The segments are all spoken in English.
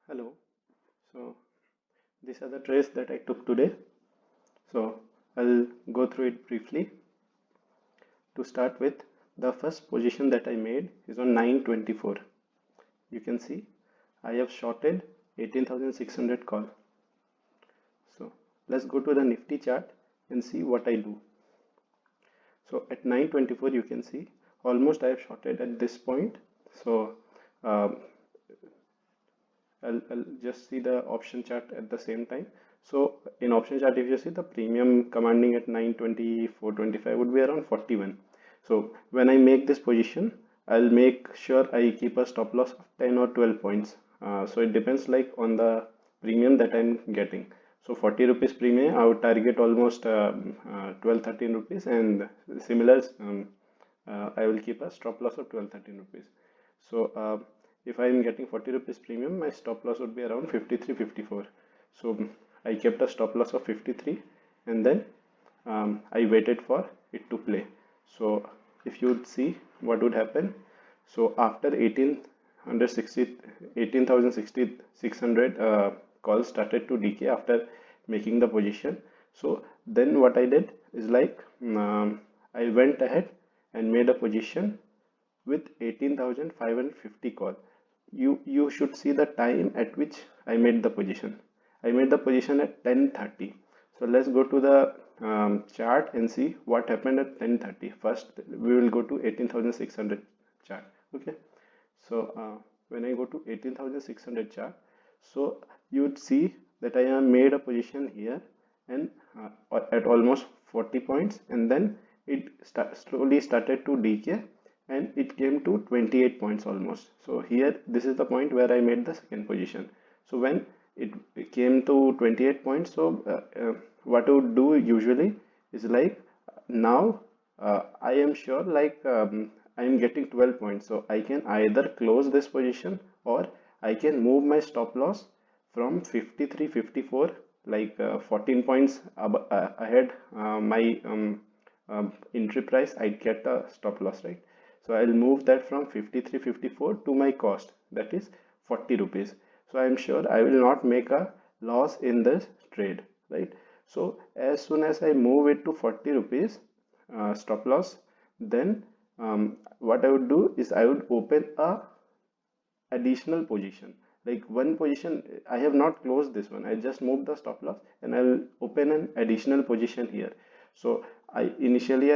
Hello. So these are the trades that I took today. So I'll go through it briefly. To start with, the first position that I made is on 924. You can see I have shorted 18,600 call. So let's go to the Nifty chart and see what I do. So at 924 you can see almost I have shorted at this point. So um, I'll just see the option chart at the same time. So in option chart, if you see the premium commanding at 924.25 would be around 41. So when I make this position, I'll make sure I keep a stop loss of 10 or 12 points. So it depends like on the premium that I'm getting. So 40 rupees premium, I would target almost 12, 13 rupees, and similar, I will keep a stop loss of 12, 13 rupees. So if I am getting 40 rupees premium, my stop loss would be around 53, 54. So I kept a stop loss of 53, and then I waited for it to play. So if you would see what would happen, so after 18,600 calls started to decay after making the position. So then what I did is like I went ahead and made a position with 18,550 call. You should see the time at which I made the position. I made the position at 10:30. So let's go to the chart and see what happened at 10:30. First, we will go to 18,600 chart. Okay. So when I go to 18,600 chart, so you would see that I have made a position here and at almost 40 points, and then it slowly started to decay and it came to 28 points almost. So here this is the point where I made the second position. So when it came to 28 points, so what I would do usually is like now I am sure like I am getting 12 points, so I can either close this position or I can move my stop loss from 53 54, like 14 points ahead my entry price. I get a stop loss, right? So I'll move that from 53 54 to my cost, that is 40 rupees. So I'm sure I will not make a loss in this trade, right? So as soon as I move it to 40 rupees stop loss, then what I would do is I would open a additional position, like one position. I have not closed this one, I just moved the stop loss and I'll open an additional position here. So I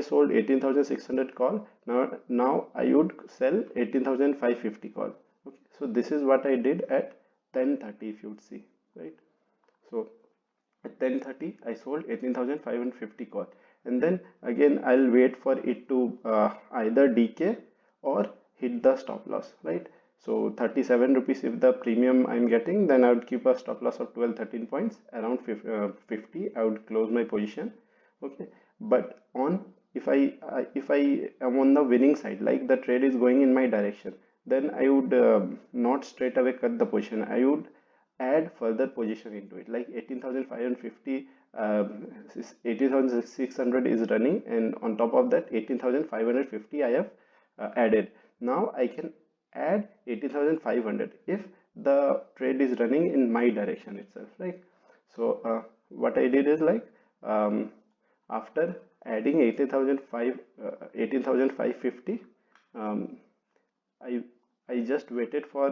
sold 18,600 call. Now I would sell 18,550 call. Okay, so this is what I did at 10:30, if you would see, right? So at 10:30 I sold 18,550 call, and then again I'll wait for it to either decay or hit the stop loss, right? So 37 rupees if the premium I'm getting, then I would keep a stop loss of 12, 13 points around 50. I would close my position. Okay, but on if I am on the winning side, like the trade is going in my direction, then I would not straight away cut the position. I would add further position into it, like 18,550. 18,600 is running, and on top of that 18,550 I have added. Now I can add 18,500 if the trade is running in my direction itself, right? So what I did is like after adding 18,550, um, I I just waited for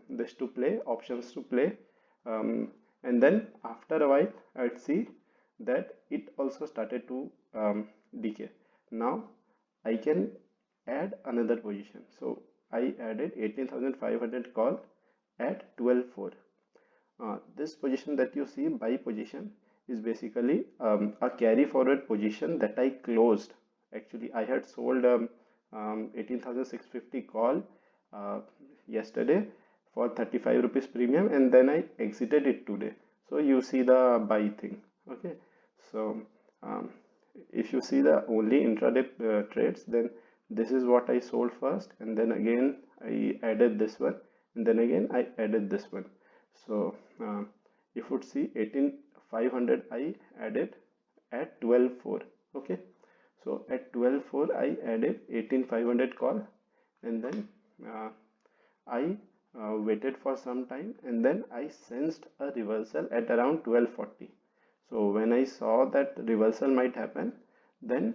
this to play, options to play, and then after a while I'd see that it also started to decay. Now I can add another position. So I added 18,500 call at 12.4. This position that you see, buy position, is basically a carry forward position that I closed. Actually, I had sold 18,650 call uh, yesterday for 35 rupees premium, and then I exited it today. So you see the buy thing. Okay, so um, if you see the only intraday trades, then this is what I sold first, and then again I added this one, and then again I added this one. So you would see 18,500 I added at 12.4. Okay, so at 12.4 I added 18,500 call, and then I waited for some time, and then I sensed a reversal at around 12:40. So when I saw that reversal might happen, then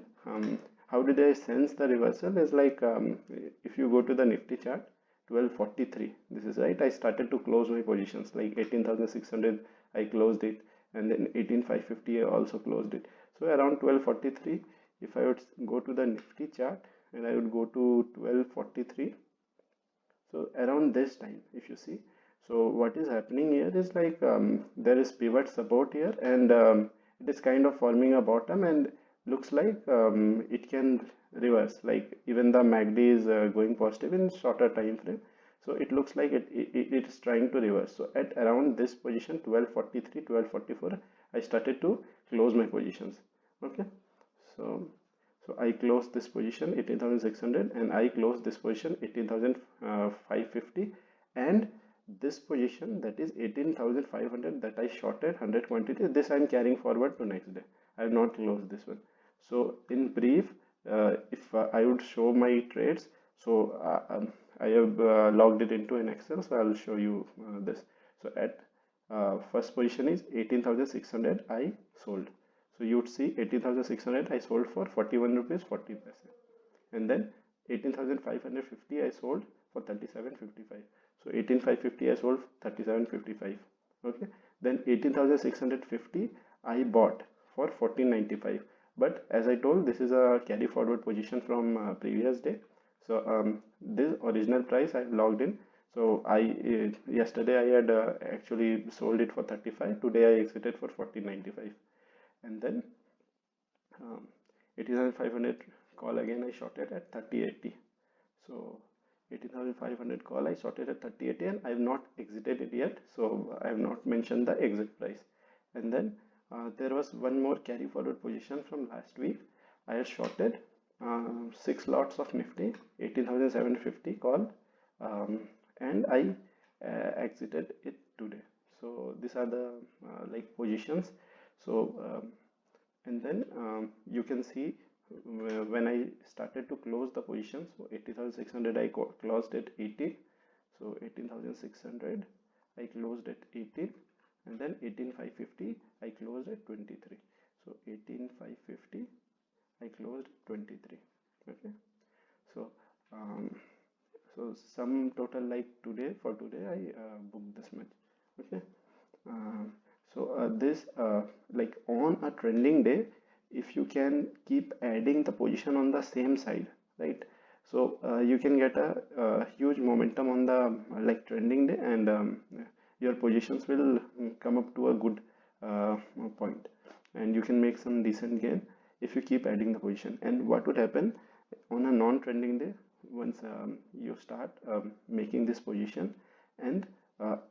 how did I sense the reversal is like, if you go to the Nifty chart, 12:43, this is right, I started to close my positions like 18,600 I closed it, and then 18,550 I also closed it. So around 12:43, if I would go to the Nifty chart and I would go to 12:43, so around this time, if you see, so what is happening here is like, there is pivot support here, and it is kind of forming a bottom, and looks like it can reverse. Like even the MACD is going positive in shorter time frame, so it looks like it is trying to reverse. So at around this position, 12:43, 12:44, I started to close my positions. Okay, so I closed this position 18,600, and I closed this position 18,550, and this position, that is 18,500, that I shorted 100 quantity, this I am carrying forward to next day. I have not closed this one. So in brief, if I would show my trades, so I have logged it into an Excel, so I will show you this. So at first position is 18,600 I sold. So you would see 18,600 I sold for 41 rupees 40 paise, and then 18,550 I sold for 37.55. So 18,550 I sold 37.55. Okay, then 18,650 I bought for 14.95. But as I told, this is a carry forward position from previous day. So this original price I logged in. So I yesterday I had actually sold it for 35. Today I exited for 14.95, and then um, 18,500 call again I shorted at 30.80. So 18,500 call I shorted at 30.80, and I have not exited it yet, so I have not mentioned the exit price. And then there was one more carry forward position from last week. I had shorted 6 lots of Nifty 18,750 call, and I exited it today. So these are the like positions. So and then you can see when I started to close the position, so 80,600 I closed at 80, so 18,600 I closed at 18, and then 18,550 I closed at 23, so 18,550 I closed 23. Okay, so um, so sum total, like today, for today I booked this much. Okay, um, so this like on a trending day, if you can keep adding the position on the same side, right? So you can get a huge momentum on the like trending day, and your positions will come up to a good point, and you can make some decent gain if you keep adding the position. And what would happen on a non-trending day, once you start making this position, and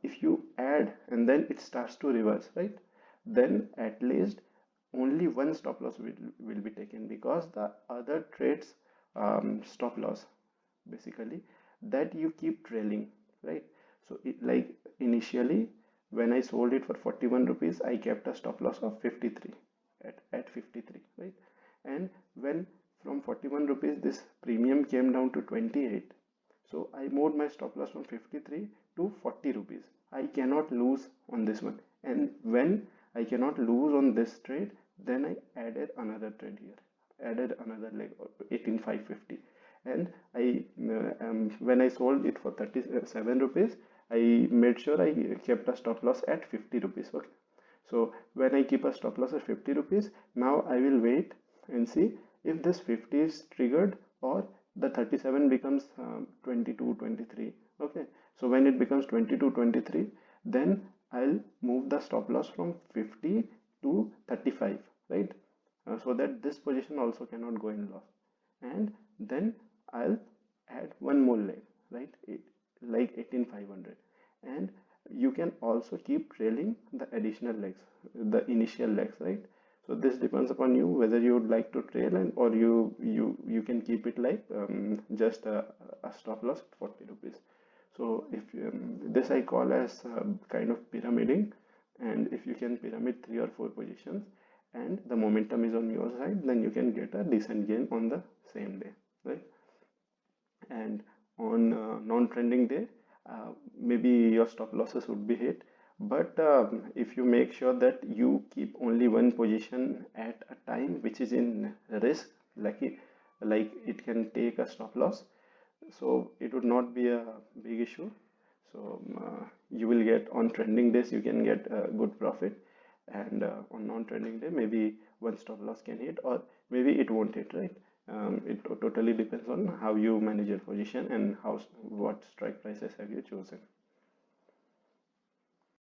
if you add and then it starts to reverse, right, then at least only one stop loss will be taken, because the other trades stop loss basically that you keep trailing, right? So like initially when I sold it for 41 rupees, I kept a stop loss of 53 at 53, right? And when from 41 rupees this premium came down to 28, so I moved my stop loss from 53 to 40 rupees. I cannot lose on this one. And when I cannot lose on this trade, then I added another trade here. Added another leg, 18,550. And when I sold it for 37 rupees, I made sure I kept a stop loss at 50 rupees. Okay. So when I keep a stop loss at 50 rupees, now I will wait and see if this 50 is triggered, or the 37 becomes 22, 23. Okay, so when it becomes 22, 23, then I'll move the stop loss from 50 to 35, right? So that this position also cannot go in loss. And then I'll add one more leg, right? Like 18,500. And you can also keep trailing the additional legs, the initial legs, right? So this depends upon you whether you would like to trail, and or you can keep it like just a stop loss at 40 rupees. So if this I call as kind of pyramiding, and if you can pyramid 3 or 4 positions and the momentum is on your side, then you can get a decent gain on the same day, right? And on non-trending day, maybe your stop losses would be hit. But if you make sure that you keep only one position at a time which is in risk, like it can take a stop loss, so it would not be a big issue. So you will get on trending days, you can get a good profit, and on non-trending day, maybe one stop loss can hit, or maybe it won't hit, right? It totally depends on how you manage your position and what strike prices have you chosen.